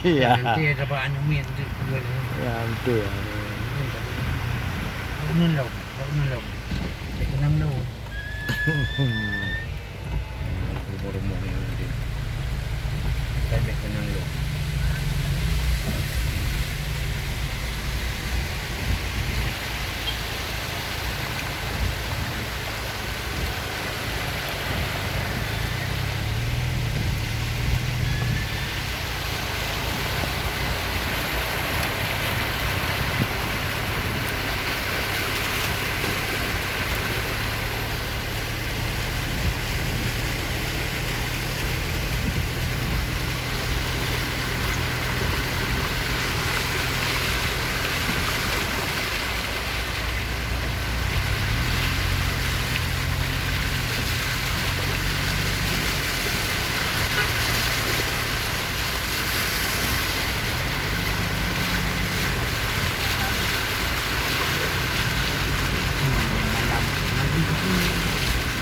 Iya. Nanti ada bahan min tu dua ni. Ya betul. Nun law. Kenang law. Rumah-rumah ni. Saya kenang law.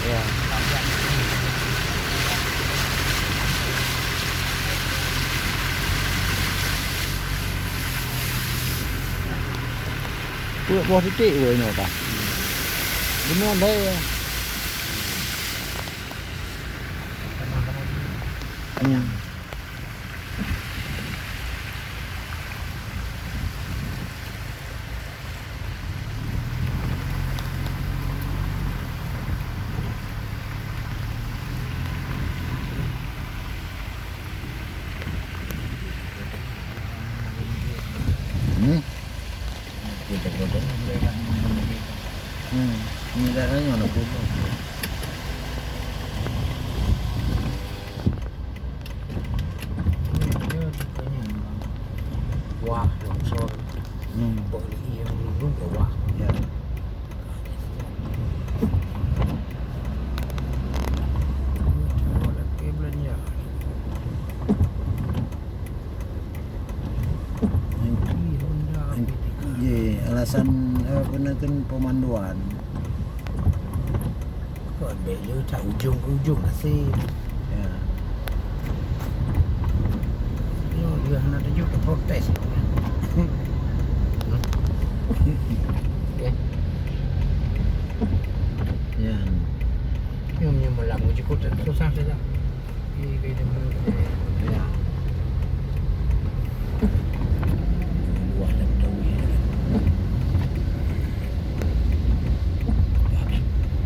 Ya. Buat titik ke ini apa? Benar dah ya. Hmm. Kita bodoh mereka. Ini dah kan mana pun. Wah, longsor. Boleh yang dulu bawah. Ya. Ye, alasan benar kan pemanduan. Kau ambil je tak ujung ke ujung nasi. Ya. Dia nak tunjuk ke protes. Ya. Ya. Yang malam je kau tak susah saja. Ini dia.